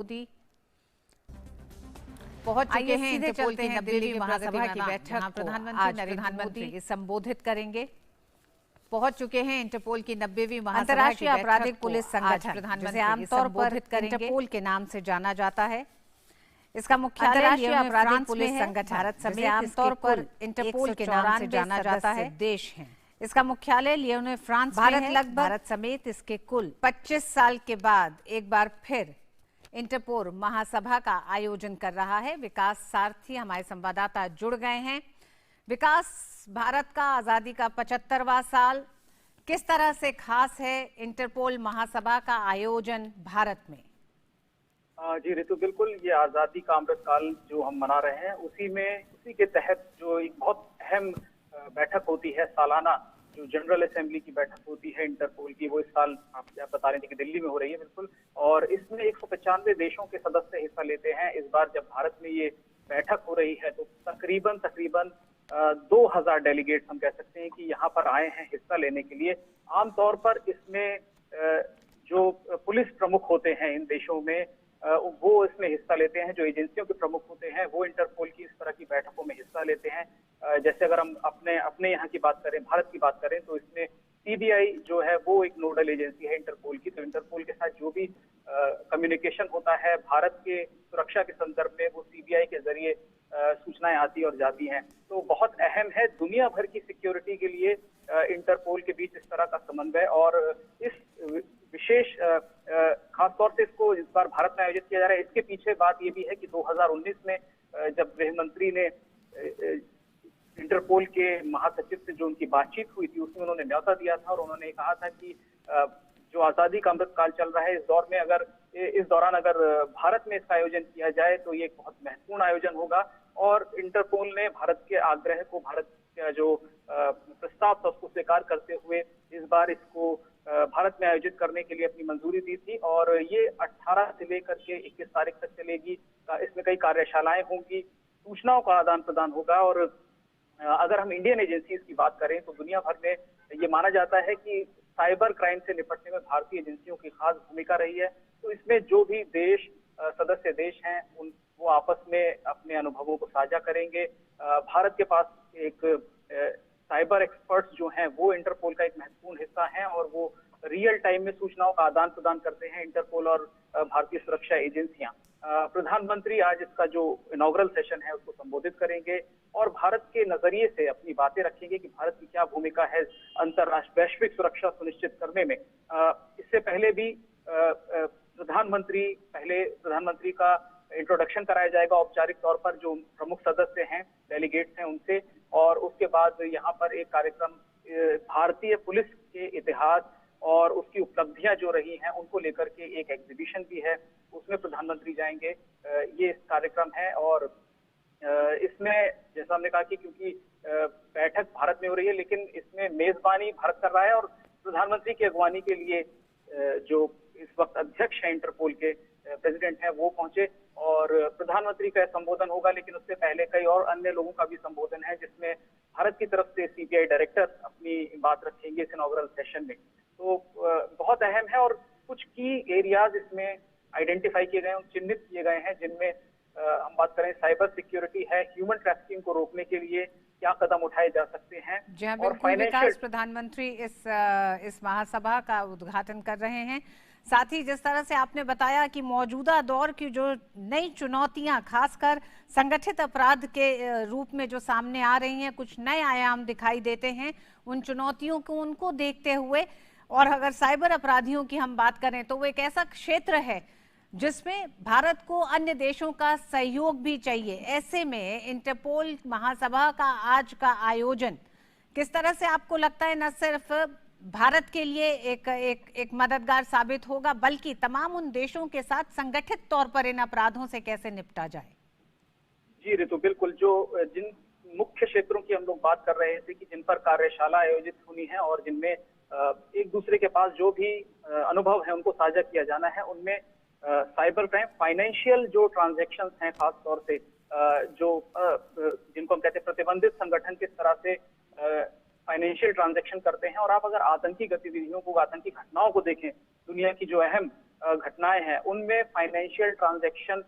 मोदी पहुंच चुके हैं। इंटरपोल की 90वीं महासभा की बैठक प्रधानमंत्री नरेंद्र मोदी संबोधित करेंगे। पहुंच चुके हैं इंटरपोल की 90वीं महासभा अंतर्राष्ट्रीय आपराधिक पुलिस संगठन, प्रधानमंत्री आमतौर पर इंटरपोल के नाम से जाना जाता है। इसका मुख्यालय अंतर्राष्ट्रीय आपराधिक पुलिस संगठन भारत समेत आमतौर पर इंटरपोल के नाम से जाना जाता है देश है। इसका मुख्यालय लियोन में फ्रांस में है। लगभग भारत समेत इसके कुल 25 साल के बाद एक बार फिर इंटरपोल महासभा का आयोजन कर रहा है। विकास सारथी हमारे संवाददाता जुड़ गए हैं। विकास, भारत का आजादी का 75वां साल किस तरह से खास है इंटरपोल महासभा का आयोजन भारत में? जी ऋतु, बिल्कुल ये आजादी का अमृत काल जो हम मना रहे हैं उसी के तहत जो एक बहुत अहम बैठक होती है सालाना, जो जनरल असेंबली की बैठक होती है इंटरपोल की, वो इस साल आप बता रहे थे कि दिल्ली में हो रही है। बिल्कुल, और इसमें 195 देशों के सदस्य हिस्सा लेते हैं। इस बार जब भारत में ये बैठक हो रही है तो तकरीबन 2000 डेलीगेट्स हम कह सकते हैं कि यहाँ पर आए हैं हिस्सा लेने के लिए। आमतौर पर इसमें जो पुलिस प्रमुख होते हैं इन देशों में वो इसमें हिस्सा लेते हैं। जो एजेंसियों के प्रमुख होते हैं वो इंटरपोल की इस तरह की बैठकों में हिस्सा लेते हैं। जैसे अगर हम अपने यहाँ की बात करें, भारत की बात करें, तो इसमें सीबीआई जो है वो एक नोडल एजेंसी है इंटरपोल की। तो इंटरपोल के साथ जो भी कम्युनिकेशन होता है भारत के सुरक्षा के संदर्भ में, वो सीबीआई के जरिए सूचनाएं आती और जाती हैं। तो बहुत अहम है दुनिया भर की सिक्योरिटी के लिए इंटरपोल के बीच इस तरह का समन्वय। और इस विशेष खासतौर से इसको इस बार भारत में आयोजित किया जा रहा है। इसके पीछे बात ये भी है कि 2019 में जब गृह मंत्री ने इंटरपोल के महासचिव से जो उनकी बातचीत हुई थी उसमें उन्होंने न्योता दिया था और उन्होंने कहा था कि जो आजादी का अमृत काल चल रहा है इस दौरान अगर भारत में इसका आयोजन किया जाए तो ये एक बहुत महत्वपूर्ण आयोजन होगा। और इंटरपोल ने भारत के आग्रह को, भारत का जो प्रस्ताव था उसको स्वीकार करते हुए इस बार इसको भारत में आयोजित करने के लिए अपनी मंजूरी दी थी। और ये 18 से लेकर के 21 तारीख तक चलेगी। इसमें कई कार्यशालाएं होंगी, सूचनाओं का आदान प्रदान होगा। और अगर हम इंडियन एजेंसीज की बात करें तो दुनिया भर में ये माना जाता है कि साइबर क्राइम से निपटने में भारतीय एजेंसियों की खास भूमिका रही है। तो इसमें जो भी सदस्य देश हैं वो आपस में अपने अनुभवों को साझा करेंगे। भारत के पास एक साइबर एक्सपर्ट्स जो हैं वो इंटरपोल का एक महत्वपूर्ण हिस्सा हैं और वो रियल टाइम में सूचनाओं का आदान प्रदान करते हैं, इंटरपोल और भारतीय सुरक्षा एजेंसियां। प्रधानमंत्री आज इसका जो इनॉग्रल सेशन है उसको संबोधित करेंगे और भारत के नजरिए से अपनी बातें रखेंगे कि भारत की क्या भूमिका है अंतर्राष्ट्रीय वैश्विक सुरक्षा सुनिश्चित करने में। इससे पहले भी प्रधानमंत्री का इंट्रोडक्शन कराया जाएगा औपचारिक तौर पर जो प्रमुख सदस्य हैं, डेलीगेट्स हैं उनसे। और उसके बाद यहाँ पर एक कार्यक्रम भारतीय पुलिस के इतिहास और उसकी उपलब्धियां जो रही हैं उनको लेकर के एक एग्जीबिशन भी है, उसमें प्रधानमंत्री जाएंगे। ये कार्यक्रम है और इसमें जैसा हमने कहा कि क्योंकि बैठक भारत में हो रही है लेकिन इसमें मेजबानी भारत कर रहा है और प्रधानमंत्री की अगवानी के लिए जो इस वक्त अध्यक्ष हैं इंटरपोल के प्रेसिडेंट हैं वो पहुंचे और प्रधानमंत्री का संबोधन होगा। लेकिन उससे पहले कई और अन्य लोगों का भी संबोधन है जिसमें भारत की तरफ से सीबीआई डायरेक्टर अपनी बात रखेंगे इस इनॉग्रल सेशन में। तो बहुत अहम है और कुछ की एरियाज इसमें आइडेंटिफाई किए गए हैं, चिन्हित किए गए हैं जिनमें हम बात करें साइबर सिक्योरिटी है, ह्यूमन ट्रैफिकिंग को रोकने के लिए क्या कदम उठाए जा सकते हैं। और फाइनेंशियल प्रधानमंत्री इस महासभा का उद्घाटन कर रहे हैं। साथ ही जिस तरह से आपने बताया कि मौजूदा दौर की जो नई चुनौतियां खासकर संगठित अपराध के रूप में जो सामने आ रही हैं, कुछ नए आयाम दिखाई देते हैं, उन चुनौतियों को उनको देखते हुए और अगर साइबर अपराधियों की हम बात करें तो वो एक ऐसा क्षेत्र है जिसमें भारत को अन्य देशों का सहयोग भी चाहिए। ऐसे में इंटरपोल महासभा का आज का आयोजन किस तरह से आपको लगता है न सिर्फ भारत के लिए एक मददगार साबित होगा बल्कि तमाम उन देशों के साथ संगठित तौर पर इन अपराधों से कैसे निपटा जाए? जी ऋतु, बिल्कुल, जो जिन मुख्य क्षेत्रों की हम लोग बात कर रहे थे कि जिन पर कार्यशाला आयोजित होनी है और जिनमें एक दूसरे के पास जो भी अनुभव है उनको साझा किया जाना है, उनमें साइबर क्राइम, फाइनेंशियल जो ट्रांजैक्शंस हैं, खास तौर से जिनको हम कहते हैं प्रतिबंधित संगठन किस तरह से फाइनेंशियल ट्रांजैक्शन करते हैं। और आप अगर आतंकी गतिविधियों को, आतंकी घटनाओं को देखें, दुनिया की जो अहम घटनाएं हैं उनमें फाइनेंशियल ट्रांजैक्शन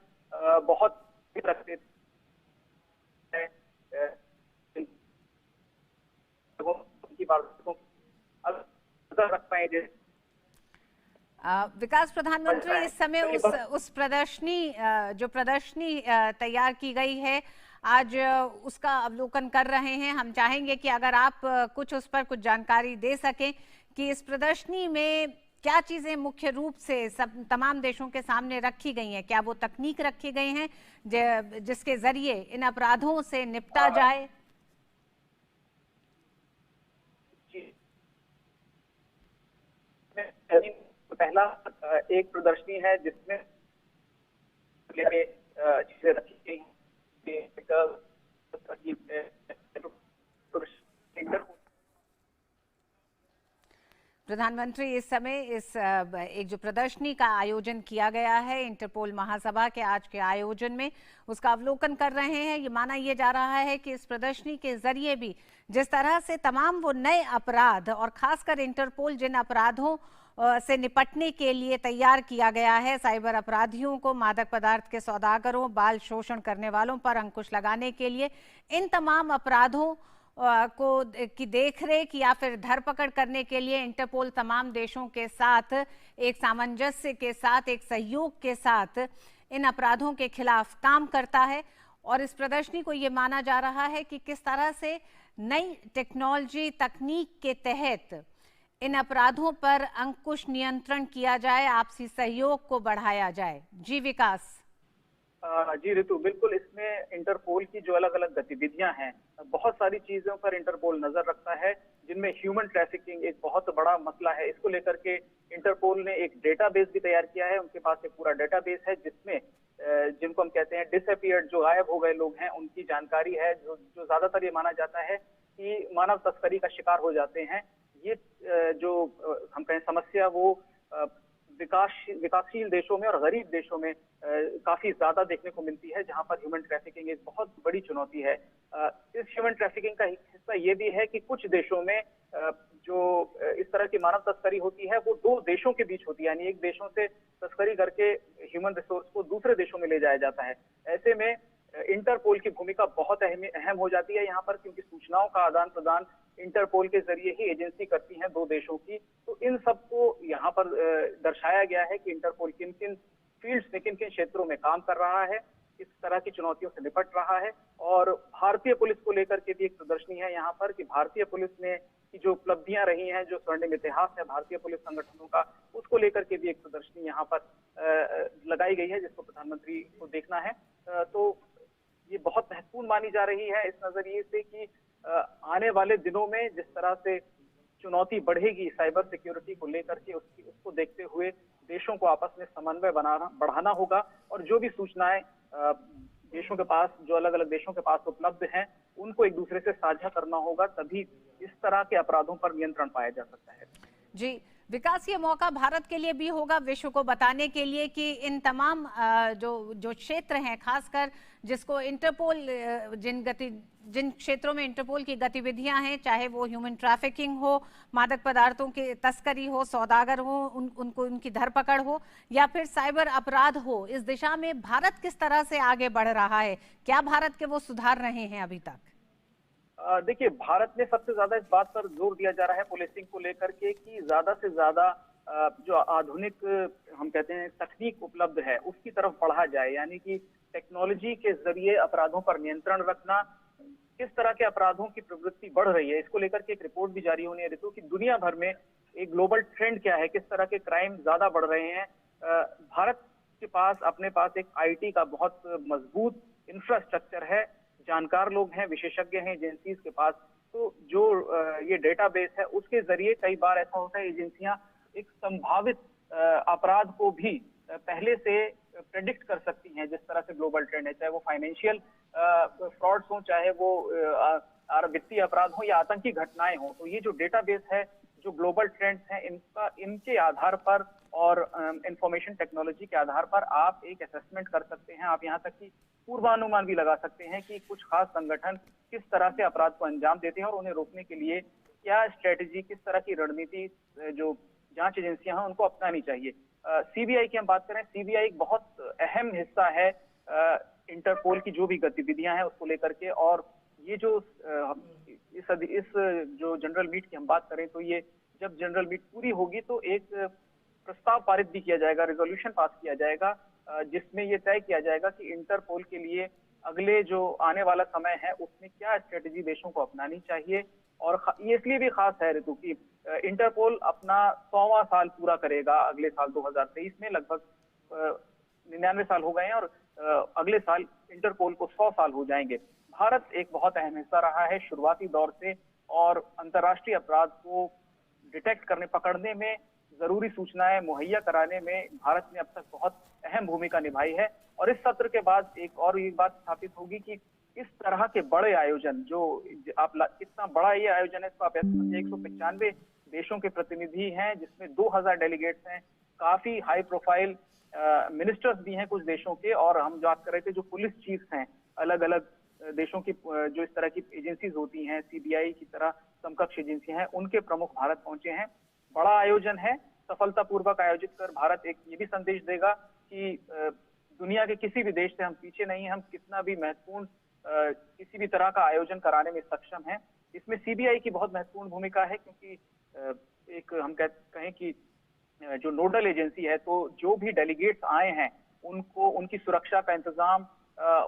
बहुत रखते हैं की बातों रख पाए। विकास प्रधानमंत्री, इस समय उस प्रदर्शनी जो प्रदर्शनी तैयार की गई है आज उसका अवलोकन कर रहे हैं। हम चाहेंगे कि अगर आप कुछ उस पर कुछ जानकारी दे सकें कि इस प्रदर्शनी में क्या चीजें मुख्य रूप से सब तमाम देशों के सामने रखी गई हैं। क्या वो तकनीक रखी गई हैं जिसके जरिए इन अपराधों से निपटा जाए? पहला एक प्रदर्शनी है जिसमें चीजें रखी गई हैं। प्रधानमंत्री, इस समय एक जो प्रदर्शनी का आयोजन किया गया है इंटरपोल महासभा के आज के आयोजन में, उसका अवलोकन कर रहे हैं। ये माना यह जा रहा है कि इस प्रदर्शनी के जरिए भी जिस तरह से तमाम वो नए अपराध और खासकर इंटरपोल जिन अपराधों से निपटने के लिए तैयार किया गया है, साइबर अपराधियों को, मादक पदार्थ के सौदागरों, बाल शोषण करने वालों पर अंकुश लगाने के लिए, इन तमाम अपराधों की देखरेख या फिर धरपकड़ करने के लिए इंटरपोल तमाम देशों के साथ एक सामंजस्य के साथ, एक सहयोग के साथ इन अपराधों के खिलाफ काम करता है। और इस प्रदर्शनी को ये माना जा रहा है कि किस तरह से नई टेक्नोलॉजी तकनीक के तहत इन अपराधों पर अंकुश नियंत्रण किया जाए, आपसी सहयोग को बढ़ाया जाए। जी विकास। जी ऋतु, बिल्कुल। इसमें इंटरपोल की जो अलग अलग गतिविधियां हैं, बहुत सारी चीजों पर इंटरपोल नजर रखता है, जिनमें ह्यूमन ट्रैफिकिंग एक बहुत बड़ा मसला है। इसको लेकर के इंटरपोल ने एक डेटाबेस भी तैयार किया है। उनके पास एक पूरा डेटाबेस है जिसमें जिनको हम कहते हैं डिसअपियर्ड, जो गायब हो गए लोग हैं, उनकी जानकारी है। जो ज्यादातर ये माना जाता है कि मानव तस्करी का शिकार हो जाते हैं। ये जो हम कहें समस्या, वो विकासशील देशों में और गरीब देशों में काफी ज्यादा देखने को मिलती है, जहां पर ह्यूमन ट्रैफिकिंग एक बहुत बड़ी चुनौती है। इस ह्यूमन ट्रैफिकिंग का एक हिस्सा ये भी है कि कुछ देशों में जो इस तरह की मानव तस्करी होती है वो दो देशों के बीच होती है, यानी एक देशों से तस्करी करके ह्यूमन रिसोर्स को दूसरे देशों में ले जाया जाता है। ऐसे में इंटरपोल की भूमिका बहुत अहम हो जाती है यहाँ पर, क्योंकि सूचनाओं का आदान प्रदान इंटरपोल के जरिए ही एजेंसी करती हैं दो देशों की। तो इन सबको यहाँ पर दर्शाया गया है कि इंटरपोल किन किन फील्ड्स में, किन किन क्षेत्रों में काम कर रहा है, किस तरह की चुनौतियों से निपट रहा है। और भारतीय पुलिस को लेकर के भी एक प्रदर्शनी है यहाँ पर कि भारतीय पुलिस ने की जो उपलब्धियां रही हैं, जो स्वर्णिम इतिहास है भारतीय पुलिस संगठनों का, उसको लेकर के भी एक प्रदर्शनी यहाँ पर लगाई गई है, जिसको प्रधानमंत्री को देखना है। तो ये बहुत महत्वपूर्ण मानी जा रही है इस नजरिए से कि आने वाले दिनों में जिस तरह से चुनौती बढ़ेगी साइबर सिक्योरिटी को लेकर के, उसको देखते हुए देशों को आपस में समन्वय बढ़ाना होगा। और जो भी सूचनाएं देशों के पास, जो अलग अलग देशों के पास उपलब्ध हैं, उनको एक दूसरे से साझा करना होगा, तभी इस तरह के अपराधों पर नियंत्रण पाया जा सकता है। जी विकास, ये मौका भारत के लिए भी होगा विश्व को बताने के लिए कि इन तमाम जो क्षेत्र हैं, खासकर जिसको इंटरपोल जिन क्षेत्रों में इंटरपोल की गतिविधियां हैं, चाहे वो ह्यूमन ट्रैफिकिंग हो, मादक पदार्थों की तस्करी हो, सौदागर हो, उनको उनकी धरपकड़ हो, या फिर साइबर अपराध हो, इस दिशा में भारत किस तरह से आगे बढ़ रहा है? क्या भारत के वो सुधार रहे हैं अभी तक? देखिए, भारत में सबसे ज्यादा इस बात पर जोर दिया जा रहा है पुलिसिंग को लेकर के कि ज्यादा से ज्यादा जो आधुनिक हम कहते हैं तकनीक उपलब्ध है उसकी तरफ बढ़ा जाए, यानी कि टेक्नोलॉजी के जरिए अपराधों पर नियंत्रण रखना। किस तरह के अपराधों की प्रवृत्ति बढ़ रही है, इसको लेकर के एक रिपोर्ट भी जारी होनी है ऋतु, कि दुनिया भर में एक ग्लोबल ट्रेंड क्या है, किस तरह के क्राइम ज्यादा बढ़ रहे हैं। भारत के पास अपने पास एक आईटी का बहुत मजबूत इंफ्रास्ट्रक्चर है, जानकार लोग हैं, विशेषज्ञ हैं एजेंसीज के पास। तो जो ये डेटाबेस है उसके जरिए कई बार ऐसा होता है एजेंसियां एक संभावित अपराध को भी पहले से प्रेडिक्ट कर सकती हैं। जिस तरह से ग्लोबल ट्रेंड है, चाहे वो फाइनेंशियल फ्रॉड्स हो, चाहे वो वित्तीय अपराध हो या आतंकी घटनाएं हो, तो ये जो डेटाबेस है, जो ग्लोबल ट्रेंड्स हैं, इनके आधार पर और इंफॉर्मेशन टेक्नोलॉजी के आधार पर आप एक असेसमेंट कर सकते हैं। आप यहाँ तक कि पूर्वानुमान भी लगा सकते हैं कि कुछ खास संगठन किस तरह से अपराध को अंजाम देते हैं और उन्हें रोकने के लिए क्या स्ट्रेटेजी, किस तरह की रणनीति जो जांच एजेंसियां हैं उनको अपनानी चाहिए। सीबीआई की हम बात करें, सीबीआई एक बहुत अहम हिस्सा है इंटरपोल की जो भी गतिविधियां हैं उसको लेकर के। और ये जो इस जो जनरल मीट की हम बात करें, तो ये जब जनरल मीट पूरी होगी तो एक प्रस्ताव पारित भी किया जाएगा, रेजोल्यूशन पास किया जाएगा, जिसमें ये तय किया जाएगा कि इंटरपोल के लिए अगले जो आने वाला समय है उसमें क्या स्ट्रेटेजी देशों को अपनानी चाहिए। और ये इसलिए भी खास है ऋतु की इंटरपोल अपना 100वां साल पूरा करेगा अगले साल 2023 में। लगभग 99 साल हो गए हैं और अगले साल इंटरपोल को 100 साल हो जाएंगे। भारत एक बहुत अहम हिस्सा रहा है शुरुआती दौर से, और अंतर्राष्ट्रीय अपराध को डिटेक्ट करने, पकड़ने में, जरूरी सूचनाएं मुहैया कराने में भारत ने अब तक बहुत अहम भूमिका निभाई है। और इस सत्र के बाद एक और ये बात स्थापित होगी कि इस तरह के बड़े आयोजन, जो आप कितना बड़ा ये आयोजन है, इसको आप ऐसे समझिए 195 देशों के प्रतिनिधि हैं, जिसमें 2000 डेलीगेट्स हैं, काफी हाई प्रोफाइल मिनिस्टर्स भी हैं कुछ देशों के। और हम बात कर रहे थे जो पुलिस चीफ्स हैं अलग अलग देशों की, जो इस तरह की एजेंसीज होती हैं, सीबीआई की तरह समकक्ष एजेंसी हैं, उनके प्रमुख भारत पहुंचे हैं। बड़ा आयोजन है, सफलतापूर्वक आयोजित कर भारत एक ये भी संदेश देगा कि दुनिया के किसी भी देश से हम पीछे नहीं हैं, हम कितना भी महत्वपूर्ण किसी भी तरह का आयोजन कराने में सक्षम हैं। इसमें सीबीआई की बहुत महत्वपूर्ण भूमिका है, क्योंकि एक हम कहें कि जो नोडल एजेंसी है, तो जो भी डेलीगेट्स आए हैं उनको, उनकी सुरक्षा का इंतजाम,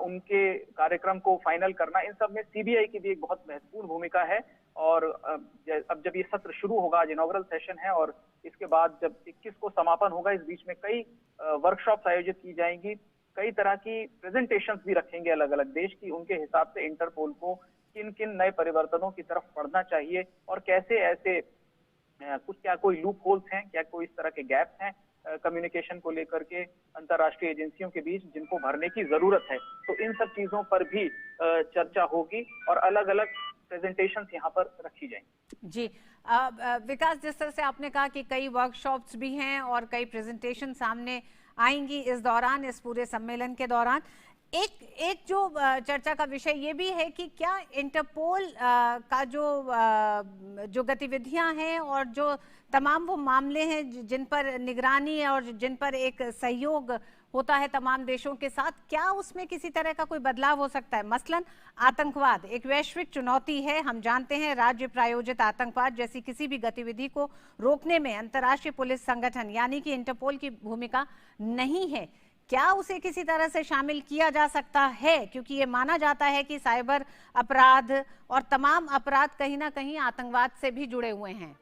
उनके कार्यक्रम को फाइनल करना, इन सब में सीबीआई की भी एक बहुत महत्वपूर्ण भूमिका है। और अब जब ये सत्र शुरू होगा, आज इनॉग्रल सेशन है, और इसके बाद जब 21 को समापन होगा, इस बीच में कई वर्कशॉप्स आयोजित की जाएंगी, कई तरह की प्रेजेंटेशंस भी रखेंगे अलग अलग देश की, उनके हिसाब से इंटरपोल को किन किन नए परिवर्तनों की तरफ बढ़ना चाहिए और कैसे ऐसे कुछ, क्या कोई लूप होल्स हैं, क्या कोई इस तरह के गैप्स हैं कम्युनिकेशन को लेकर के अंतर्राष्ट्रीय एजेंसियों के बीच, जिनको भरने की जरूरत है। तो इन सब चीजों पर भी चर्चा होगी और अलग अलग प्रेजेंटेशंस यहाँ पर रखी जाएंगी। जी विकास, जिस तरह से आपने कहा कि कई वर्कशॉप्स भी हैं और कई प्रेजेंटेशन सामने आएंगी इस दौरान, इस पूरे सम्मेलन के दौरान, एक जो चर्चा का विषय ये भी है कि क्या इंटरपोल का जो गतिविधियां हैं और जो तमाम वो मामले हैं जिन पर निगरानी और जिन पर एक सहयोग होता है तमाम देशों के साथ, क्या उसमें किसी तरह का कोई बदलाव हो सकता है? मसलन आतंकवाद एक वैश्विक चुनौती है, हम जानते हैं राज्य प्रायोजित आतंकवाद जैसी किसी भी गतिविधि को रोकने में अंतर्राष्ट्रीय पुलिस संगठन यानी कि इंटरपोल की भूमिका नहीं है। क्या उसे किसी तरह से शामिल किया जा सकता है? क्योंकि ये माना जाता है कि साइबर अपराध और तमाम अपराध कहीं ना कहीं आतंकवाद से भी जुड़े हुए हैं।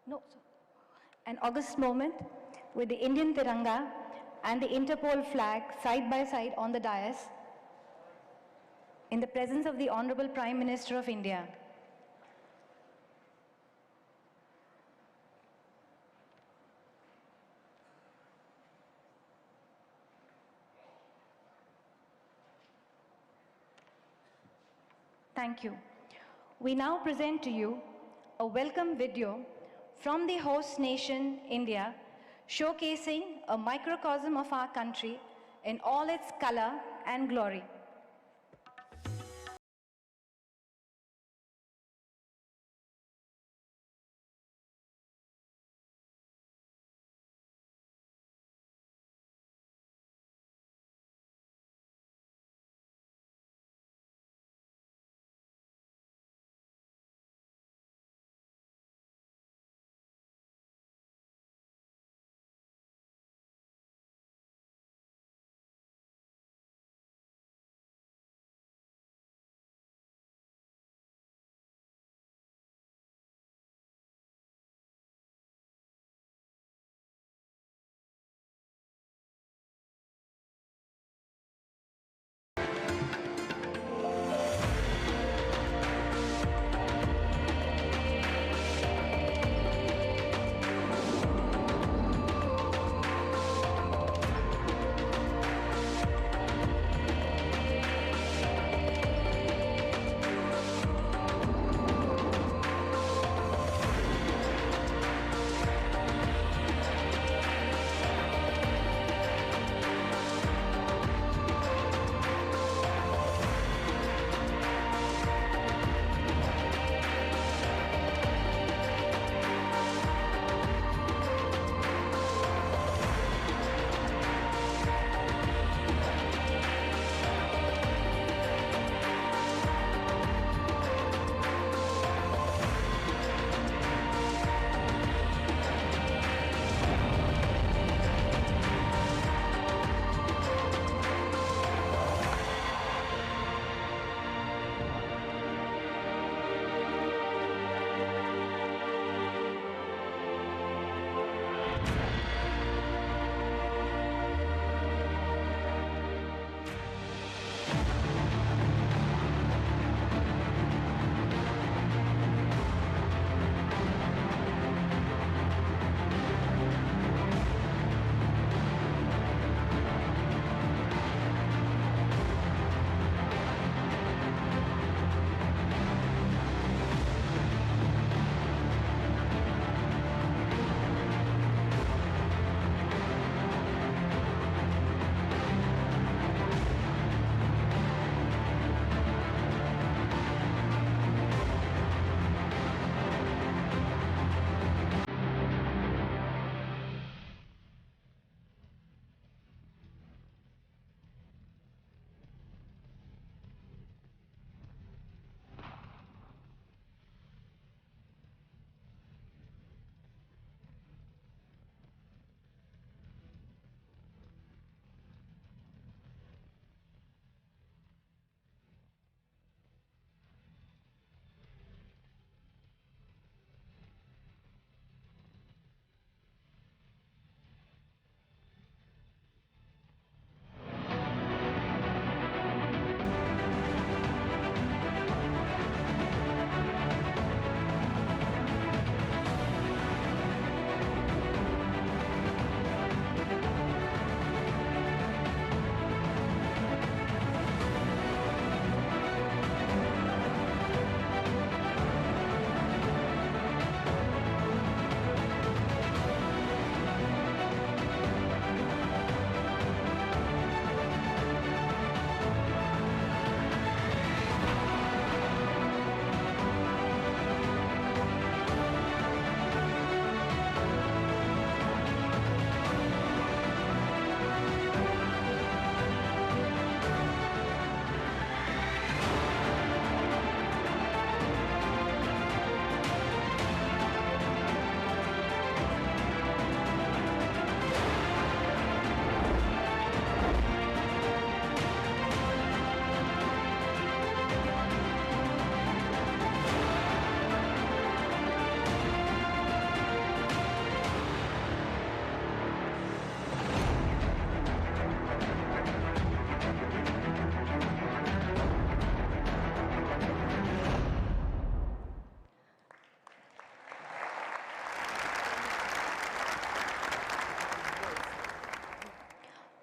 No, sir. An august moment with the Indian Tiranga and the Interpol flag side by side on the dais in the presence of the Honorable Prime Minister of India. Thank you. We now present to you a welcome video from the host nation, India, showcasing a microcosm of our country in all its color and glory.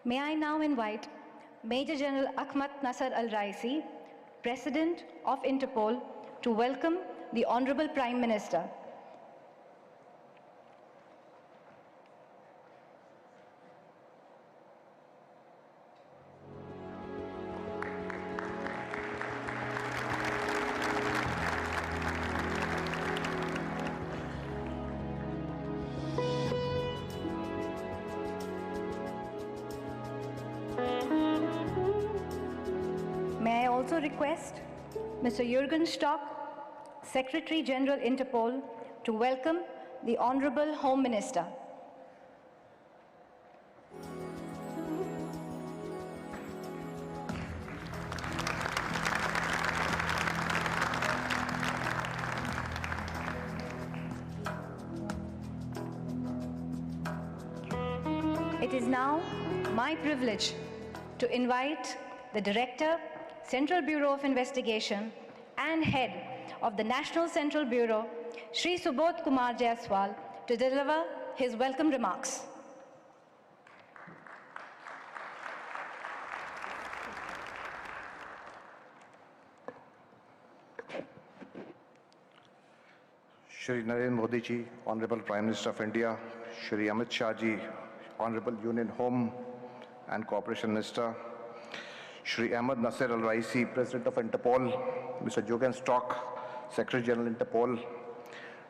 May I now invite Major General Ahmad Nasser Al-Raisi, President of Interpol, to welcome the Honorable Prime Minister. May I also request Mr. Jürgen Stock, Secretary General Interpol, to welcome the Honorable Home Minister. It is now my privilege to invite the Director, Central Bureau of Investigation and Head of the National Central Bureau, Shri Subodh Kumar Jaiswal, to deliver his welcome remarks. Shri Narendra Modi ji, Honorable Prime Minister of India, Shri Amit Shah ji, Honorable Union Home and Cooperation Minister, Shri Ahmad Nasser Al-Raisi, President of Interpol, Mr. Jürgen Stock, Secretary General Interpol,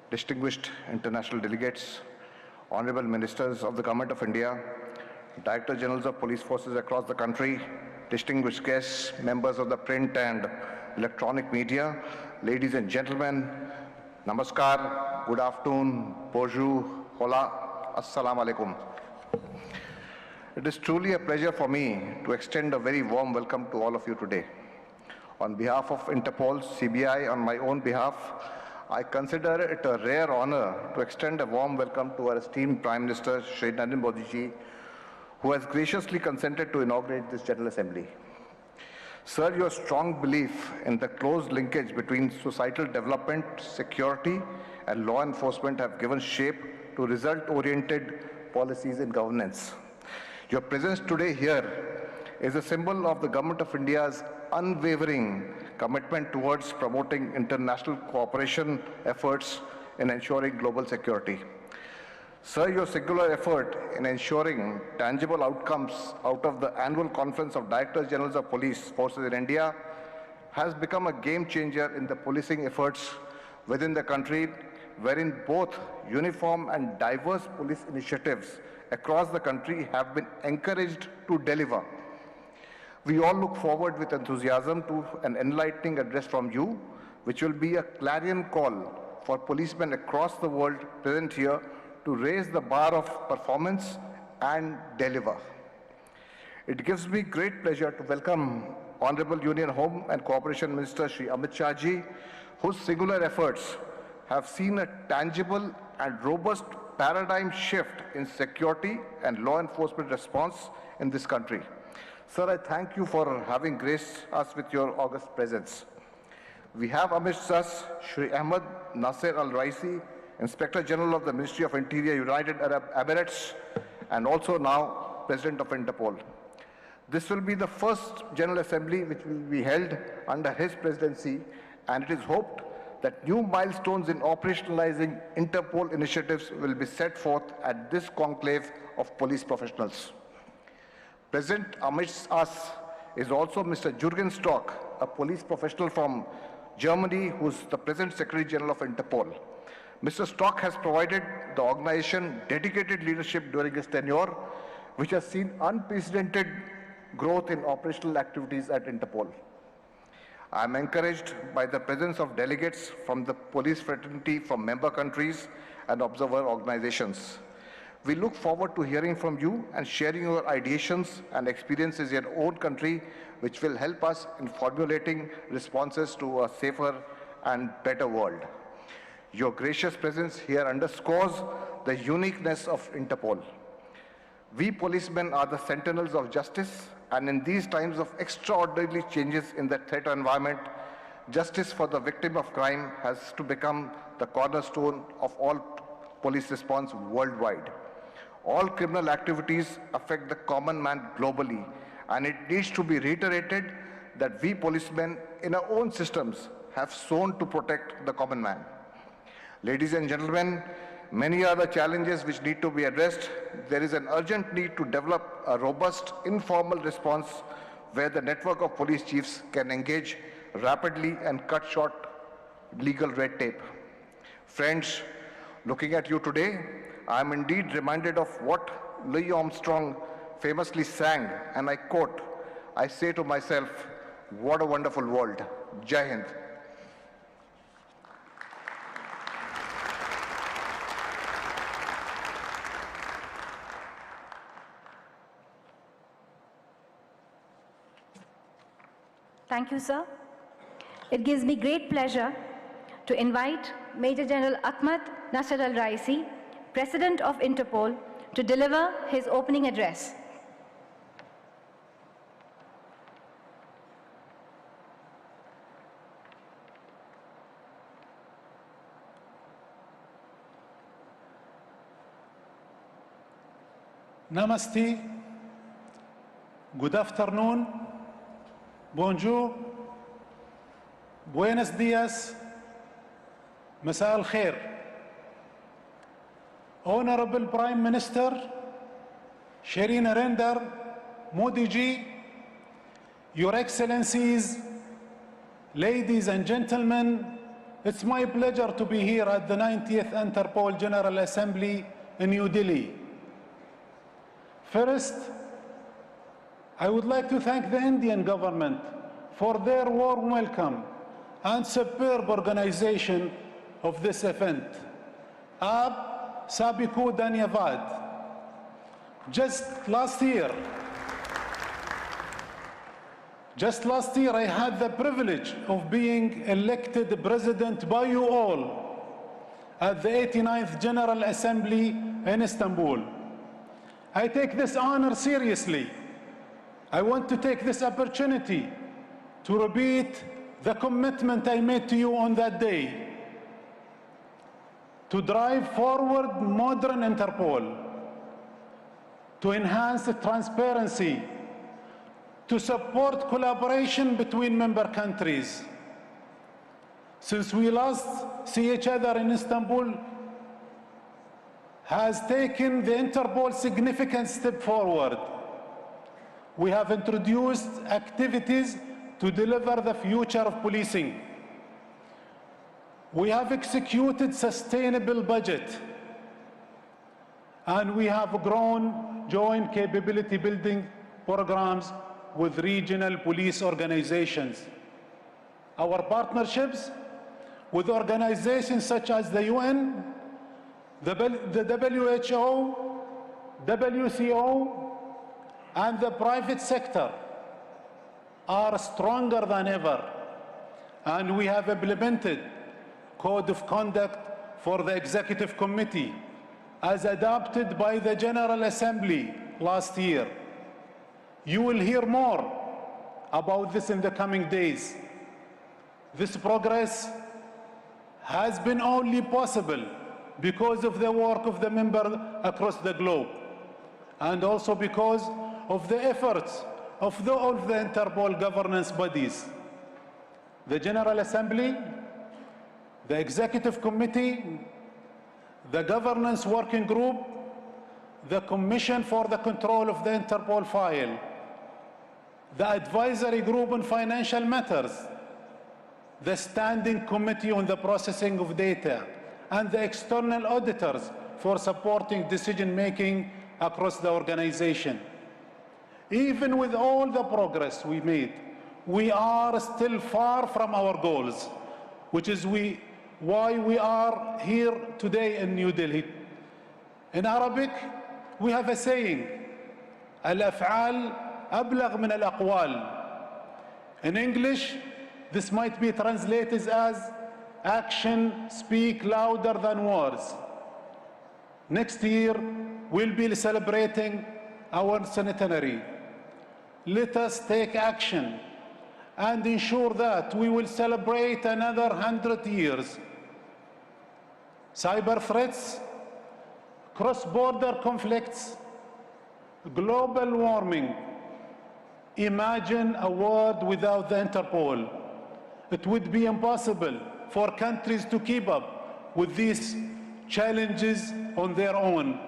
distinguished international delegates, Honorable Ministers of the Government of India, Director Generals of Police Forces across the country, distinguished guests, members of the print and electronic media, ladies and gentlemen, namaskar, good afternoon, bonjour, hola, assalamu alaikum. It is truly a pleasure for me to extend a very warm welcome to all of you today. On behalf of Interpol, CBI, on my own behalf, I consider it a rare honor to extend a warm welcome to our esteemed Prime Minister, Shri Narendra Modi ji, who has graciously consented to inaugurate this General Assembly. Sir, your strong belief in the close linkage between societal development, security, and law enforcement have given shape to result-oriented policies in governance. Your presence today here is a symbol of the Government of India's unwavering commitment towards promoting international cooperation efforts in ensuring global security. Sir, your singular effort in ensuring tangible outcomes out of the annual Conference of Directors General of Police Forces in India has become a game changer in the policing efforts within the country, wherein both uniform and diverse police initiatives across the country have been encouraged to deliver. We all look forward with enthusiasm to an enlightening address from you, which will be a clarion call for policemen across the world present here to raise the bar of performance and deliver. It gives me great pleasure to welcome Honorable Union Home and Cooperation Minister Shri Amit Shah ji, whose singular efforts have seen a tangible and robust paradigm shift in security and law enforcement response in this country. Sir, I thank you for having graced us with your august presence. We have amidst us Shri Ahmad Nasser Al-Raisi, Inspector General of the Ministry of Interior, United Arab Emirates, and also now President of Interpol. This will be the first General Assembly which will be held under his presidency, and it is hoped that new milestones in operationalizing Interpol initiatives will be set forth at this conclave of police professionals. Present amidst us is also Mr. Jürgen Stock, a police professional from Germany, who is the present Secretary General of Interpol. Mr. Stock has provided the organization dedicated leadership during his tenure, which has seen unprecedented growth in operational activities at Interpol. I am encouraged by the presence of delegates from the police fraternity from member countries and observer organizations. We look forward to hearing from you and sharing your ideations and experiences in your own country, which will help us in formulating responses to a safer and better world. Your gracious presence here underscores the uniqueness of Interpol. We policemen are the sentinels of justice, and in these times of extraordinary changes in the threat environment, justice for the victim of crime has to become the cornerstone of all police response worldwide. All criminal activities affect the common man globally, and it needs to be reiterated that we policemen in our own systems have sworn to protect the common man. Ladies and gentlemen, many are the challenges which need to be addressed. There is an urgent need to develop a robust, informal response where the network of police chiefs can engage rapidly and cut short legal red tape. Friends, looking at you today, I am indeed reminded of what Louis Armstrong famously sang, and I quote, I say to myself, what a wonderful world. Jai Hind. Thank you, sir. It gives me great pleasure to invite Major General Ahmad Nasser al-Raisi, President of Interpol, to deliver his opening address. Namaste, good afternoon, bonjour, buenos dias, مساء الخير. Honorable Prime Minister Shri Narendra Modi ji, Your Excellencies, ladies and gentlemen, it's my pleasure to be here at the 90th Interpol General Assembly in New Delhi. First, I would like to thank the Indian government for their warm welcome and superb organization of this event. Aap sabhi ko dhanyavad. Just last year, I had the privilege of being elected president by you all at the 89th General Assembly in Istanbul. I take this honor seriously. I want to take this opportunity to repeat the commitment I made to you on that day to drive forward modern Interpol, to enhance the transparency, to support collaboration between member countries. Since we last see each other in Istanbul, has taken the Interpol significant step forward. We have introduced activities to deliver the future of policing. We have executed sustainable budget, and we have grown joint capability building programs with regional police organizations. Our partnerships with organizations such as the UN, the WHO, WCO, and the private sector are stronger than ever, and we have implemented Code of Conduct for the Executive Committee as adopted by the General Assembly last year. You will hear more about this in the coming days. This progress has been only possible because of the work of the members across the globe, and also because of the efforts of all the Interpol governance bodies. The General Assembly, the Executive Committee, the Governance Working Group, the Commission for the Control of the Interpol File, the Advisory Group on Financial Matters, the Standing Committee on the Processing of Data, and the external auditors for supporting decision-making across the organization. Even with all the progress we made, we are still far from our goals, which is why we are here today in New Delhi. In Arabic, we have a saying, al-af'al ablagh min al-aqwal. In English, this might be translated as action speak louder than words. Next year, we'll be celebrating our centenary. Let us take action and ensure that we will celebrate another 100 years. Cyber threats cross-border conflicts, global warming. Imagine a world without the Interpol. It would be impossible for countries to keep up with these challenges on their own.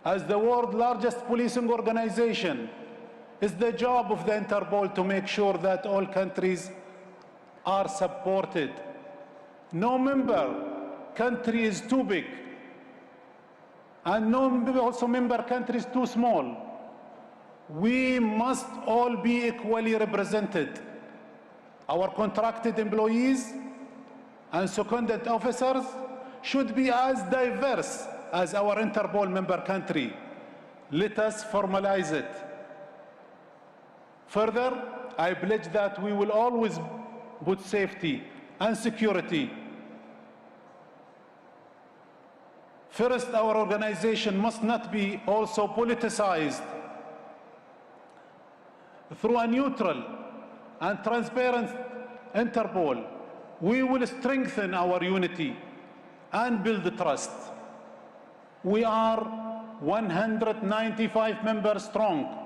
As the world's largest policing organization, it's the job of the Interpol to make sure that all countries are supported. No member country is too big, and no also member country is too small. We must all be equally represented. Our contracted employees and seconded officers should be as diverse as our Interpol member country. Let us formalize it. Further, I pledge that we will always put safety and security first. Our organization must not be also politicized. Through a neutral and transparent Interpol, we will strengthen our unity and build trust. We are 195 members strong,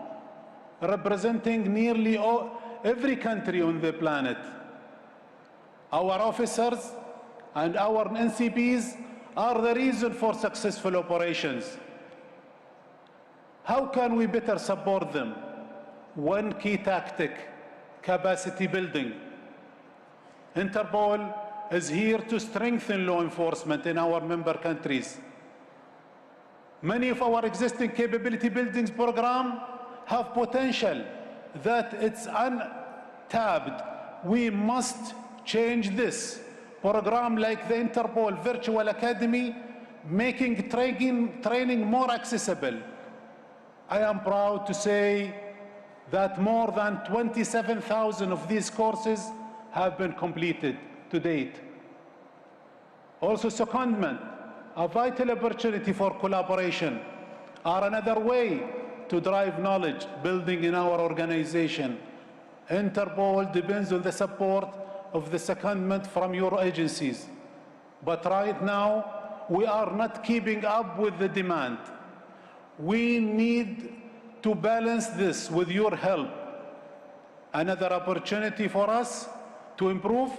representing nearly every country on the planet. Our officers and our NCPs are the reason for successful operations. How can we better support them? One key tactic: capacity building. Interpol is here to strengthen law enforcement in our member countries. Many of our existing capability building programs have potential that it's untapped. We must change this. Program like the Interpol Virtual Academy, making training more accessible. I am proud to say that more than 27,000 of these courses have been completed to date. Also, secondment, a vital opportunity for collaboration, are another way to drive knowledge building in our organization. Interpol depends on the support of the secondment from your agencies. But right now, we are not keeping up with the demand. We need to balance this with your help. Another opportunity for us to improve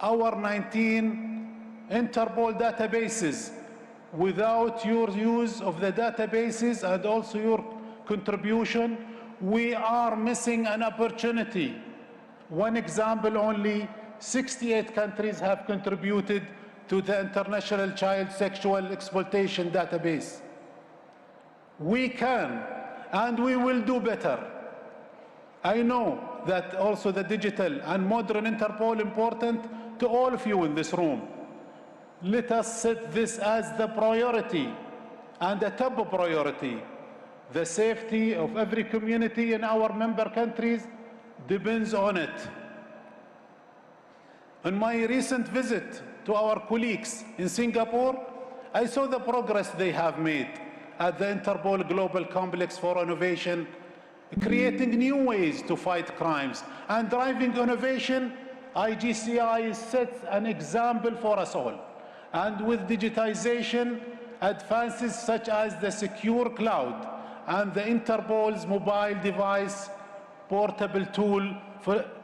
our 19 Interpol databases. Without your use of the databases and also your contribution, we are missing an opportunity. One example only: 68 countries have contributed to the International Child Sexual Exploitation Database. We can and we will do better. I know that also the digital and modern Interpol important to all of you in this room. Let us set this as the priority and the top priority. The safety of every community in our member countries depends on it. On my recent visit to our colleagues in Singapore, I saw the progress they have made at the Interpol Global Complex for Innovation, creating new ways to fight crimes and driving innovation. IGCI sets an example for us all. And with digitization, advances such as the secure cloud and the Interpol's mobile device portable tool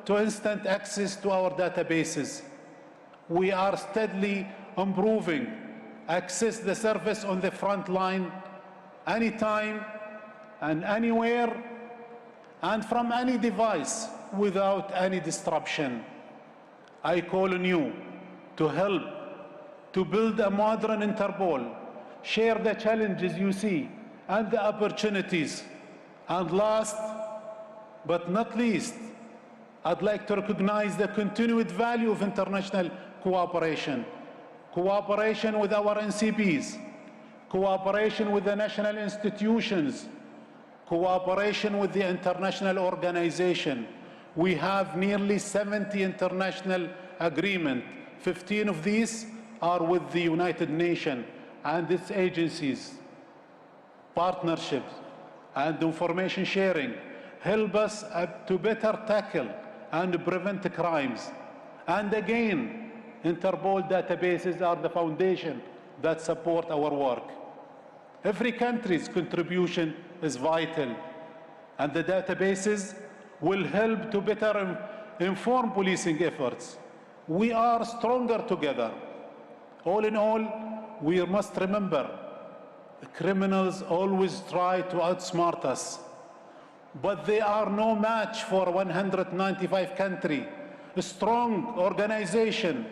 to instant access to our databases, we are steadily improving access the service on the front line, anytime and anywhere and from any device without any disruption. I call on you to help to build a modern Interpol, share the challenges you see and the opportunities. And last but not least, I'd like to recognize the continued value of international cooperation. Cooperation with our NCPs, cooperation with the national institutions, cooperation with the international organization. We have nearly 70 international agreements. 15 of these are with the United Nations and its agencies. Partnerships and information sharing help us to better tackle and prevent crimes. And again, Interpol databases are the foundation that support our work. Every country's contribution is vital, and the databases will help to better inform policing efforts. We are stronger together. All in all, we must remember the criminals always try to outsmart us, but they are no match for 195 countries, a strong organization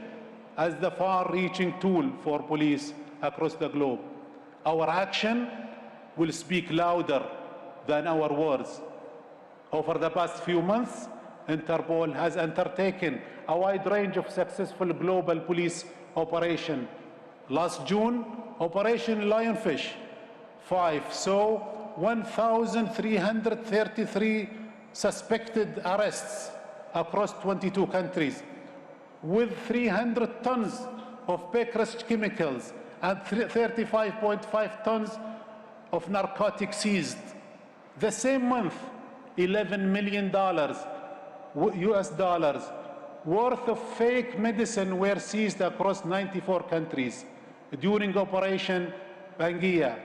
as the far-reaching tool for police across the globe. Our action will speak louder than our words. Over the past few months, Interpol has undertaken a wide range of successful global police operations. Last June, Operation Lionfish 5 saw 1,333 suspected arrests across 22 countries, with 300 tons of Becker's chemicals and 35.5 tons of narcotics seized. The same month, $11 million US dollars worth of fake medicine were seized across 94 countries during Operation Bangia.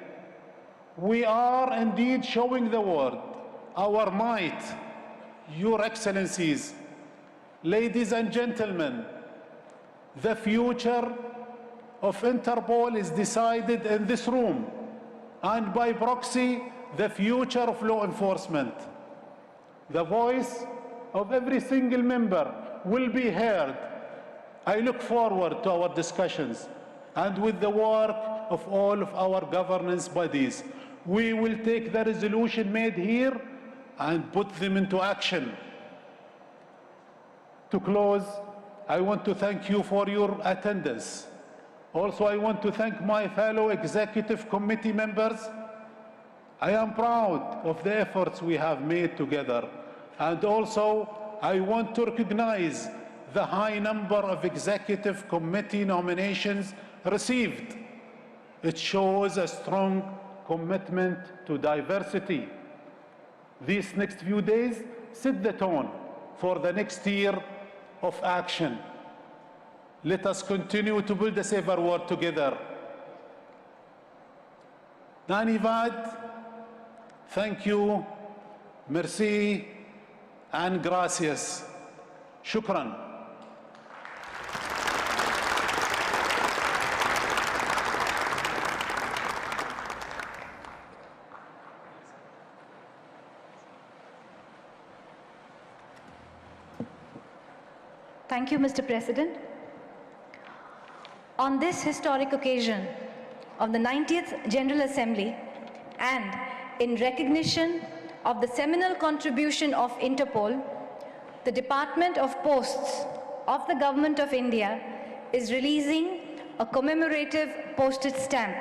We are indeed showing the world our might, Your Excellencies. Ladies and gentlemen, the future of Interpol is decided in this room, and by proxy, the future of law enforcement. The voice of every single member will be heard. I look forward to our discussions, and with the work of all of our governance bodies, we will take the resolution made here and put them into action. To close, I want to thank you for your attendance. Also, I want to thank my fellow executive committee members. I am proud of the efforts we have made together. And also, I want to recognize the high number of executive committee nominations received. It shows a strong commitment to diversity. These next few days set the tone for the next year of action. Let us continue to build a safer world together. Dhanyavad, thank you, merci, and gracias. Shukran. Thank you, Mr. President. On this historic occasion of the 90th General Assembly, and in recognition of the seminal contribution of Interpol, the Department of Posts of the Government of India is releasing a commemorative postage stamp.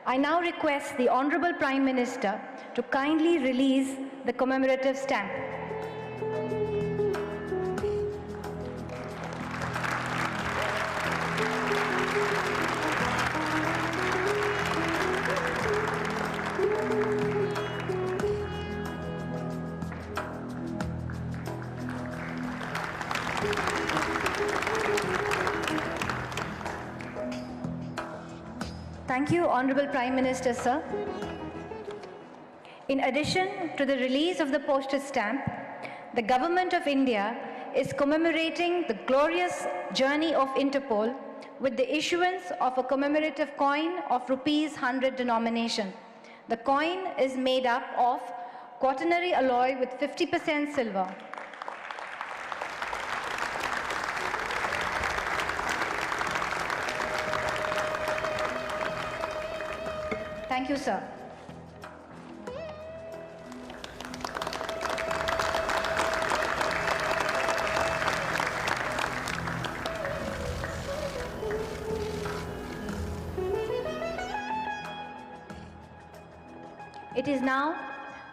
I now request the Honorable Prime Minister to kindly release the commemorative stamp. Thank you, Honorable Prime Minister, sir. In addition to the release of the postage stamp, the Government of India is commemorating the glorious journey of Interpol with the issuance of a commemorative coin of ₹100 denomination. The coin is made up of quaternary alloy with 50% silver. Thank you, sir. It is now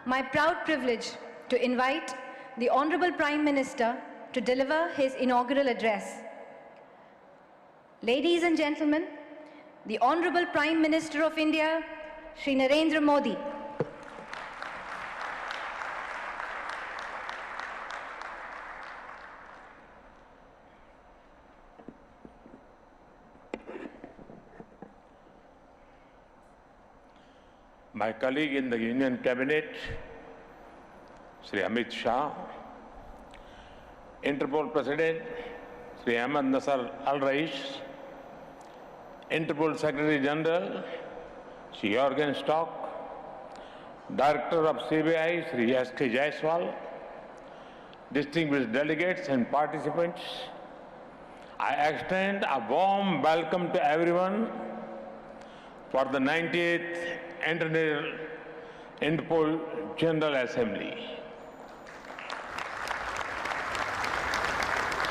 my proud privilege to invite the Honorable Prime Minister to deliver his inaugural address. Ladies and gentlemen, the Honorable Prime Minister of India, Shri Narendra Modi. my colleague in the Union Cabinet, Sri Amit Shah, Interpol President, Sri Ahmed Nasser Al-Rais, Interpol Secretary General, Sri Jorgen Stock, Director of CBI, Sri S.K. Jaiswal, distinguished delegates and participants, I extend a warm welcome to everyone for the 90th Interpol General Assembly.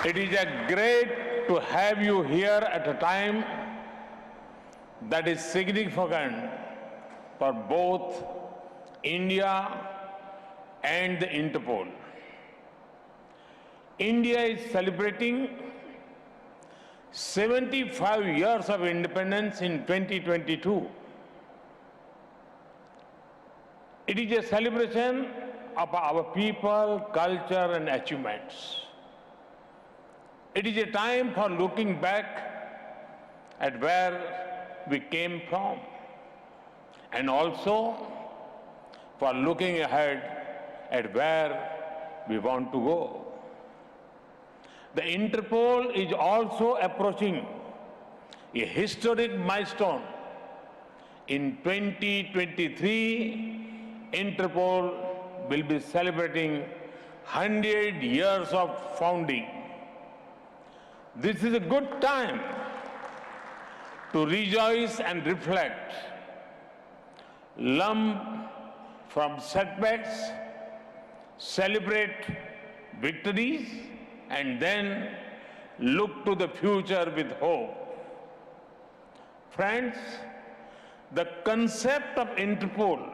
It is great to have you here at a time that is significant for both India and the Interpol. India is celebrating 75 years of independence in 2022. It is a celebration of our people, culture, and achievements. It is a time for looking back at where we came from and also for looking ahead at where we want to go. The Interpol is also approaching a historic milestone. In 2023, Interpol will be celebrating 100 years of founding. This is a good time to rejoice and reflect, learn from setbacks, celebrate victories, and then look to the future with hope. Friends, the concept of Interpol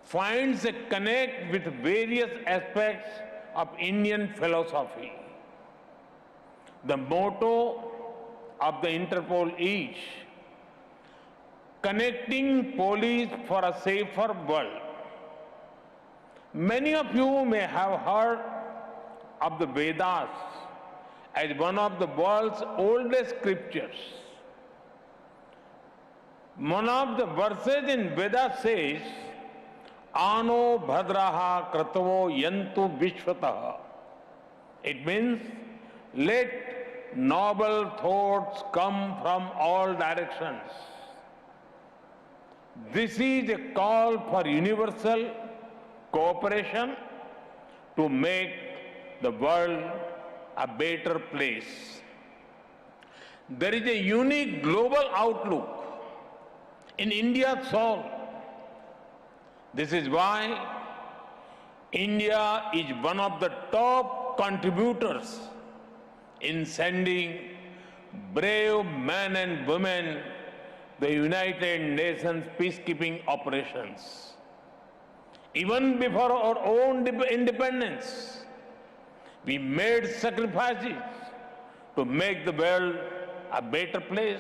finds a connect with various aspects of Indian philosophy. The motto of the Interpol is connecting police for a safer world. Many of you may have heard of the Vedas as one of the world's oldest scriptures. One of the verses in Vedas says, Ano bhadraha kratavo yantu vishwataha. It means, let noble thoughts come from all directions. This is a call for universal cooperation to make the world a better place. There is a unique global outlook in India's soul. This is why India is one of the top contributors in sending brave men and women the United Nations peacekeeping operations. Even before our own independence, we made sacrifices to make the world a better place.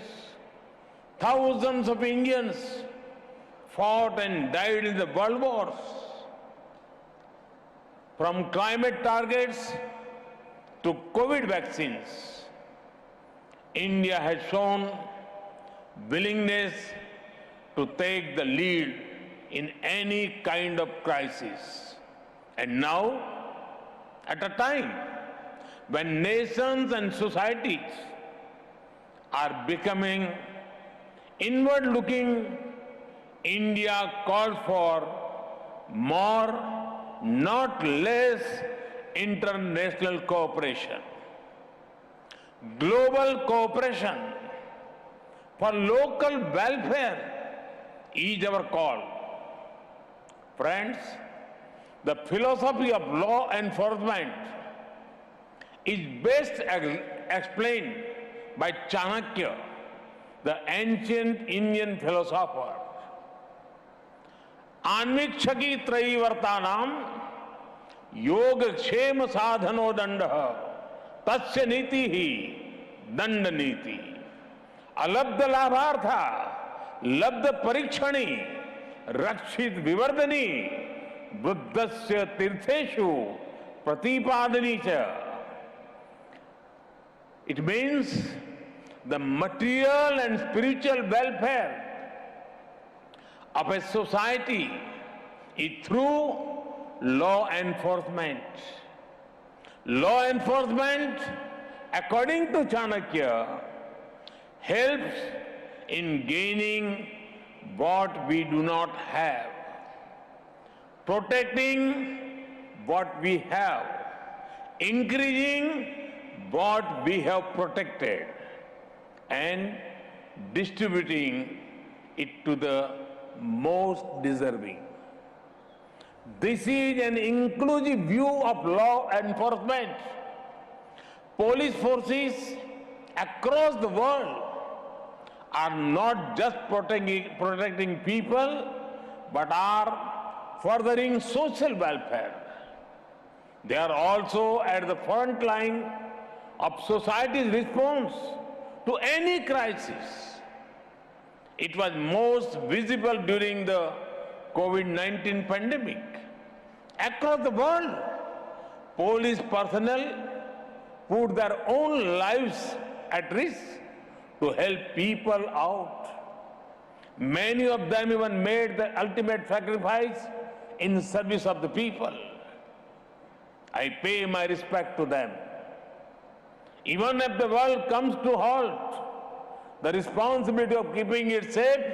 Thousands of Indians fought and died in the world wars. From climate targets to COVID vaccines, India has shown willingness to take the lead in any kind of crisis. And now, at a time when nations and societies are becoming inward-looking, India calls for more, not less, international cooperation. Global cooperation for local welfare is our call. Friends, the philosophy of law enforcement is best explained by Chanakya, the ancient Indian philosopher. Anvikshaki traivartanam योग क्षेम साधनो दंड तस्य नीति ही दंड नीति अलब्ध लाभार्था लब्ध परीक्षणी रक्षित विवर्धनी बुद्धस्य तीर्थेषु प्रतिपादनी च. It means the material and spiritual welfare of a society is through law enforcement. Law enforcement, according to Chanakya, helps in gaining what we do not have, protecting what we have, increasing what we have protected, and distributing it to the most deserving. This is an inclusive view of law enforcement. Police forces across the world are not just protecting people, but are furthering social welfare. They are also at the front line of society's response to any crisis. It was most visible during the COVID-19 pandemic. Across the world, police personnel put their own lives at risk to help people out. Many of them even made the ultimate sacrifice in service of the people. I pay my respect to them. Even if the world comes to halt, the responsibility of keeping it safe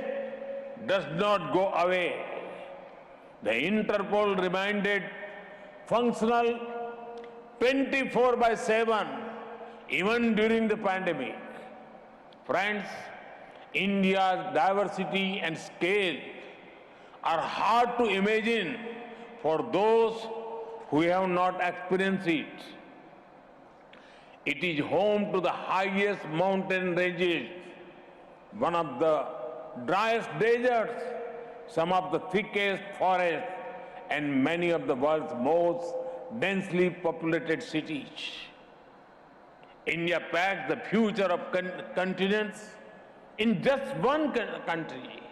does not go away. The Interpol remained functional 24/7, even during the pandemic. Friends, India's diversity and scale are hard to imagine for those who have not experienced it. It is home to the highest mountain ranges, one of the driest deserts, some of the thickest forests, and many of the world's most densely populated cities. India packs the future of continents in just one country.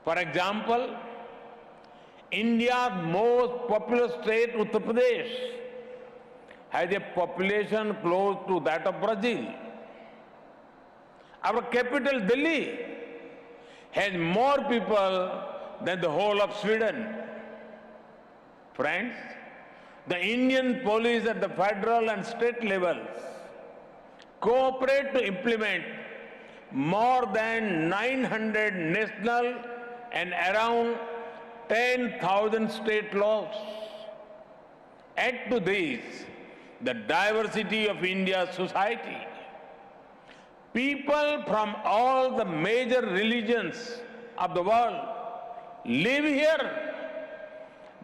For example, India's most populous state, Uttar Pradesh, has a population close to that of Brazil. Our capital, Delhi, has more people than the whole of Sweden. Friends, the Indian police at the federal and state levels cooperate to implement more than 900 national and around 10,000 state laws. Add to this the diversity of India's society. People from all the major religions of the world live here.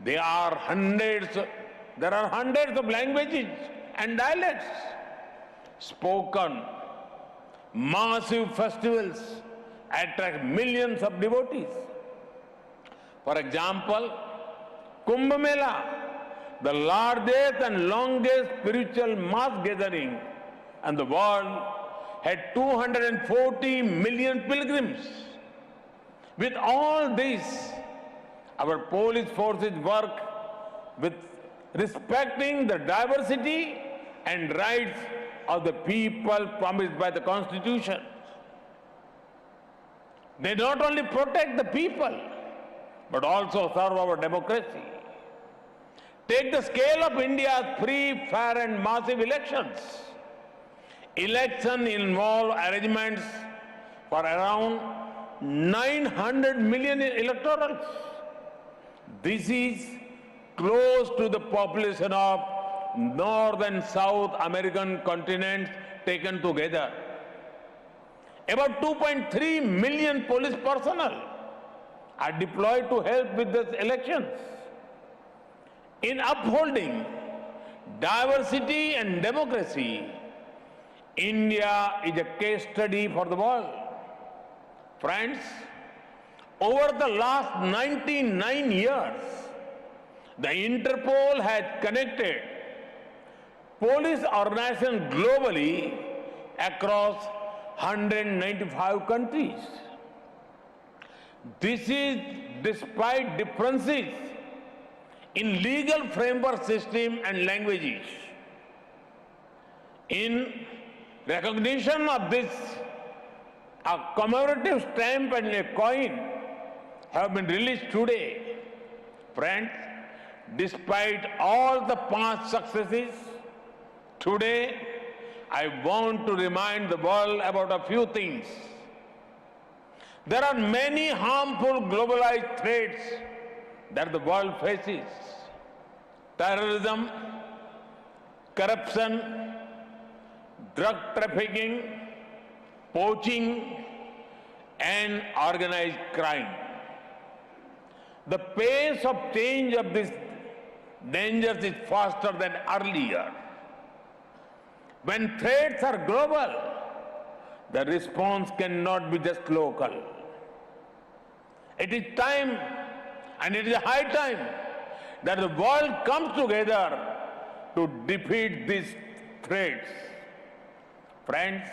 There are hundreds of languages and dialects spoken. Massive festivals attract millions of devotees. For example, Kumbh Mela, the largest and longest spiritual mass gathering in the world, had 240 million pilgrims. With all this, our police forces work with respecting the diversity and rights of the people promised by the Constitution. They not only protect the people, but also serve our democracy. Take the scale of India's free, fair, and massive elections. Elections involve arrangements for around 900 million electorals. This is close to the population of North and South American continents taken together. About 2.3 million police personnel are deployed to help with these elections. In upholding diversity and democracy, India is a case study for the world. Friends, over the last 99 years, the Interpol has connected police organizations globally across 195 countries. This is despite differences in legal framework system and languages. In recognition of this, a commemorative stamp and a coin have been released today. Friends, despite all the past successes, today I want to remind the world about a few things. There are many harmful globalized threats that the world faces. Terrorism, corruption, drug trafficking, poaching, and organized crime. The pace of change of these dangers is faster than earlier. When threats are global, the response cannot be just local. It is time, and it is high time, that the world comes together to defeat these threats. Friends,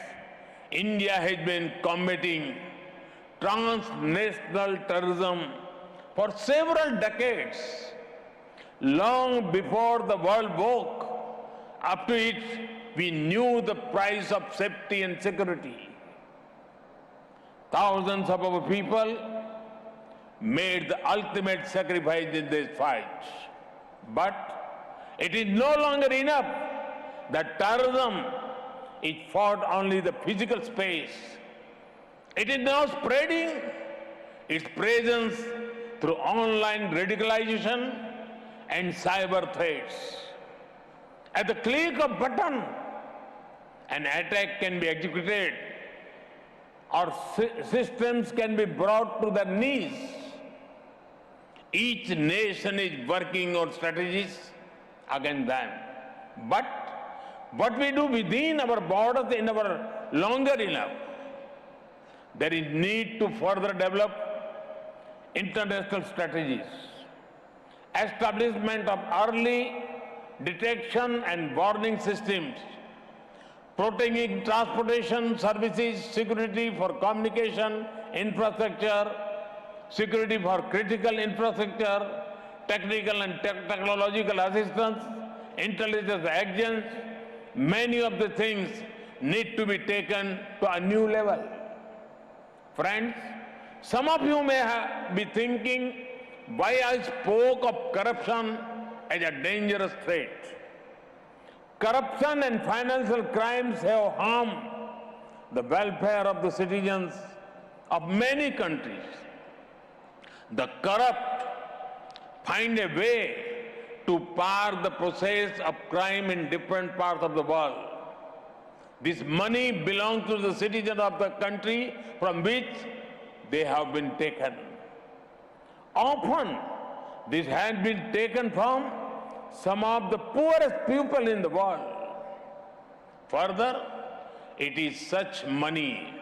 India has been combating transnational terrorism for several decades. Long before the world woke up to it, we knew the price of safety and security. Thousands of our people made the ultimate sacrifice in this fight. But it is no longer enough that terrorism is fought only the physical space. It is now spreading its presence through online radicalization and cyber threats. At the click of a button, an attack can be executed, or systems can be brought to their knees. Each nation is working on strategies against them. But what we do within our borders in our longer enough, there is need to further develop international strategies. Establishment of early detection and warning systems, protecting transportation services, security for communication infrastructure, security for critical infrastructure, technical and technological assistance, intelligence agents, many of the things need to be taken to a new level. Friends, some of you may be thinking why I spoke of corruption as a dangerous threat. Corruption and financial crimes have harmed the welfare of the citizens of many countries. The corrupt find a way to park the process of crime in different parts of the world. This money belongs to the citizens of the country from which they have been taken. Often, this has been taken from some of the poorest people in the world. Further, it is such money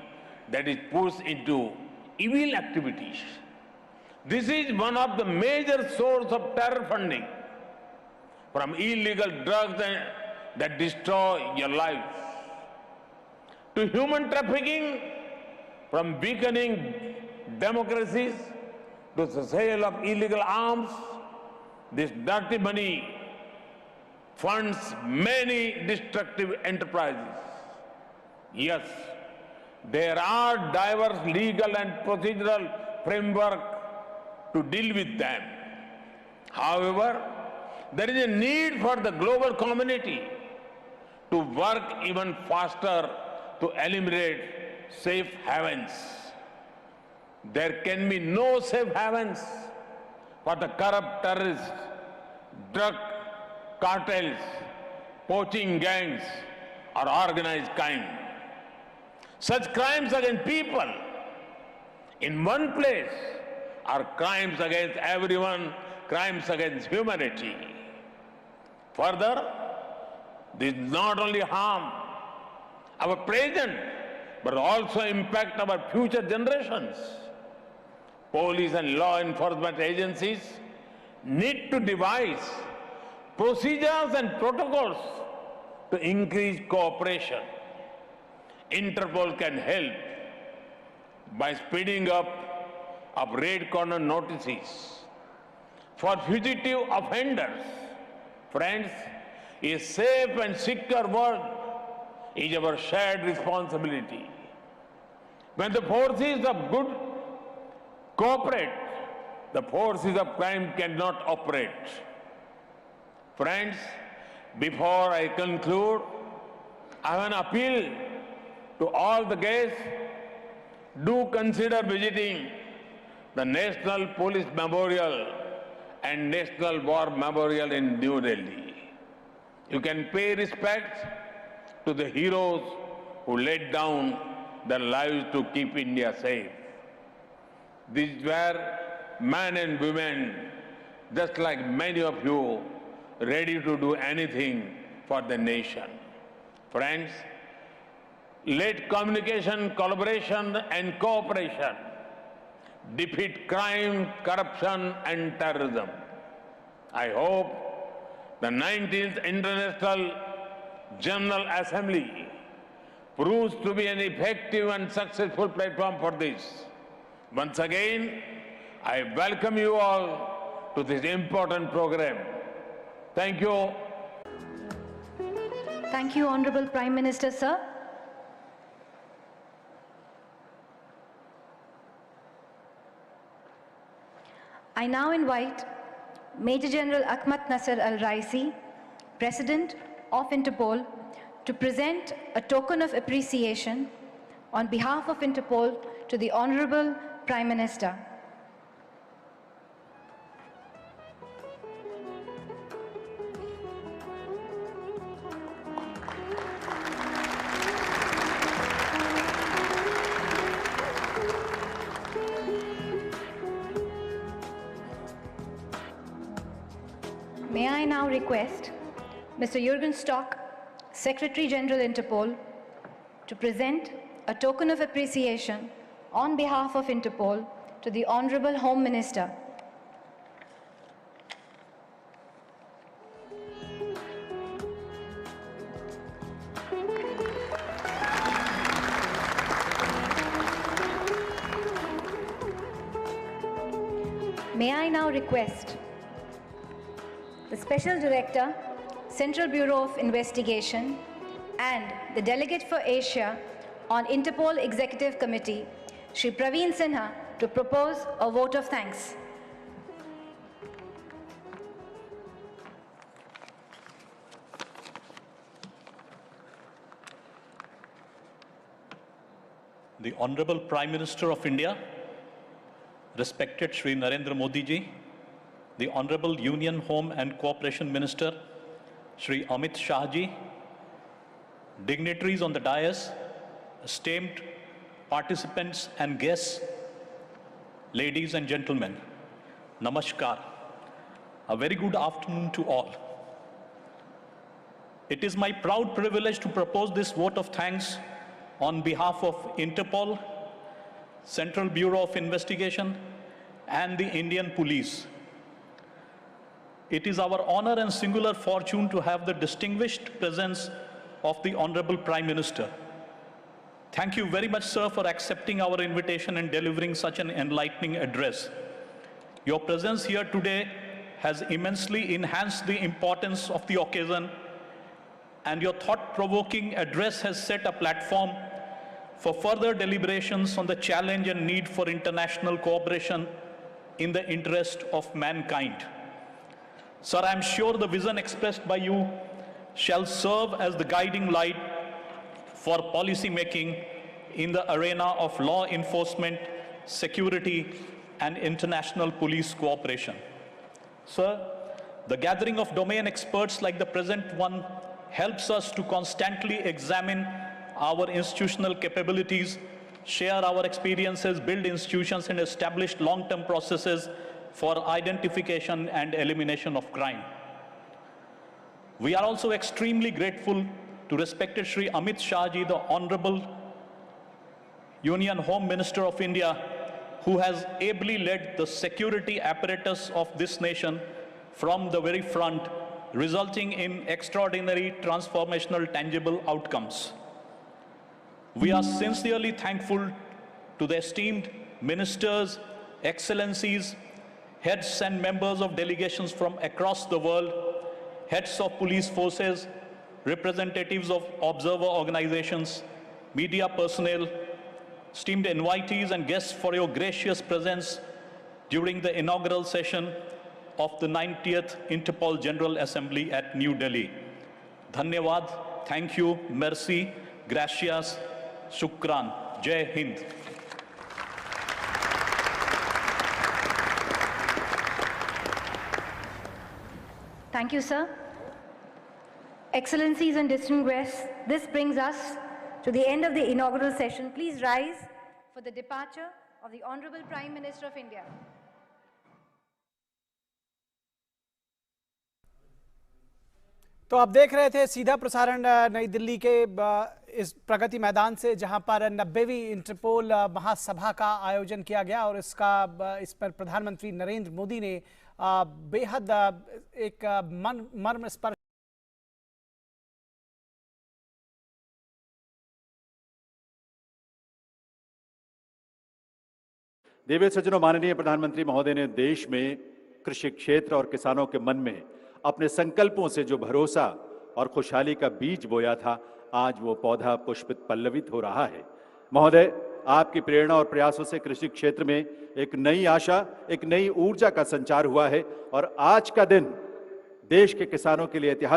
that is pushed into evil activities. This is one of the major sources of terror funding, from illegal drugs that destroy your life, to human trafficking, from weakening democracies to the sale of illegal arms. This dirty money funds many destructive enterprises. Yes, there are diverse legal and procedural frameworks to deal with them. However, there is a need for the global community to work even faster to eliminate safe havens. There can be no safe havens for the corrupt terrorists, drug cartels, poaching gangs, or organized crime. Such crimes against people in one place are crimes against everyone, crimes against humanity. Further, this not only harm our present, but also impact our future generations. Police and law enforcement agencies need to devise procedures and protocols to increase cooperation. Interpol can help by speeding up of red corner notices for fugitive offenders. Friends, a safe and secure world is our shared responsibility. When the forces of good cooperate, the forces of crime cannot operate. Friends, before I conclude, I have an appeal to all the guests. Do consider visiting the National Police Memorial and National War Memorial in New Delhi. You can pay respect to the heroes who laid down their lives to keep India safe. These were men and women, just like many of you, ready to do anything for the nation. Friends, let communication, collaboration and cooperation defeat crime, corruption and terrorism. I hope the 19th International General Assembly proves to be an effective and successful platform for this. Once again, I welcome you all to this important program. Thank you. Thank you, Honorable Prime Minister, sir. I now invite Major General Ahmad Nasser Al-Raisi, President of Interpol, to present a token of appreciation on behalf of Interpol to the Honorable Prime Minister. May I now request Mr. Jürgen Stock, Secretary General Interpol, to present a token of appreciation on behalf of Interpol to the Honorable Home Minister. May I now request the Special Director, Central Bureau of Investigation, and the Delegate for Asia on Interpol Executive Committee, Shri Praveen Sinha, to propose a vote of thanks. The Honorable Prime Minister of India, respected Shri Narendra Modi ji, the Honorable Union Home and Cooperation Minister, Shri Amit Shah ji, dignitaries on the dais, esteemed participants and guests, ladies and gentlemen, Namaskar. A very good afternoon to all. It is my proud privilege to propose this vote of thanks on behalf of Interpol, Central Bureau of Investigation, and the Indian Police. It is our honor and singular fortune to have the distinguished presence of the Honorable Prime Minister. Thank you very much, sir, for accepting our invitation and delivering such an enlightening address. Your presence here today has immensely enhanced the importance of the occasion, and your thought-provoking address has set a platform for further deliberations on the challenge and need for international cooperation in the interest of mankind. Sir, I am sure the vision expressed by you shall serve as the guiding light for policy making in the arena of law enforcement, security, and international police cooperation. Sir, the gathering of domain experts like the present one helps us to constantly examine our institutional capabilities, share our experiences, build institutions, and establish long-term processes for identification and elimination of crime. We are also extremely grateful to respected Shri Amit Shah ji, the Honorable Union Home Minister of India, who has ably led the security apparatus of this nation from the very front, resulting in extraordinary, transformational, tangible outcomes. We are sincerely thankful to the esteemed ministers, excellencies, heads and members of delegations from across the world, heads of police forces, representatives of observer organizations, media personnel, esteemed invitees and guests for your gracious presence during the inaugural session of the 90th Interpol General Assembly at New Delhi. Dhanyawad, thank you, merci, gracias, shukran, Jai Hind. Thank you, sir. Excellencies and distinguished guests, this brings us to the end of the inaugural session. Please rise for the departure of the Honorable Prime Minister of India. तो आप देख रहे थे सीधा प्रसारण नई दिल्ली के इस प्रगति मैदान से, जहां पर 90वीं इंटरपोल महासभा का आयोजन किया गया और इस पर प्रधानमंत्री नरेंद्र मोदी ने बेहद एक मर्म स्पर्श देवी सज्जनों, माननीय प्रधानमंत्री महोदय ने देश में कृषि क्षेत्र और किसानों के मन में अपने संकल्पों से जो भरोसा और खुशहाली का बीज बोया था, आज वो पौधा पुष्पित पल्लवित हो रहा है। महोदय, आपकी प्रेरणा और प्रयासों से कृषि क्षेत्र में एक नई आशा, एक नई ऊर्जा का संचार हुआ है और आज का दिन देश के किसानों के लिए ऐतिहासिक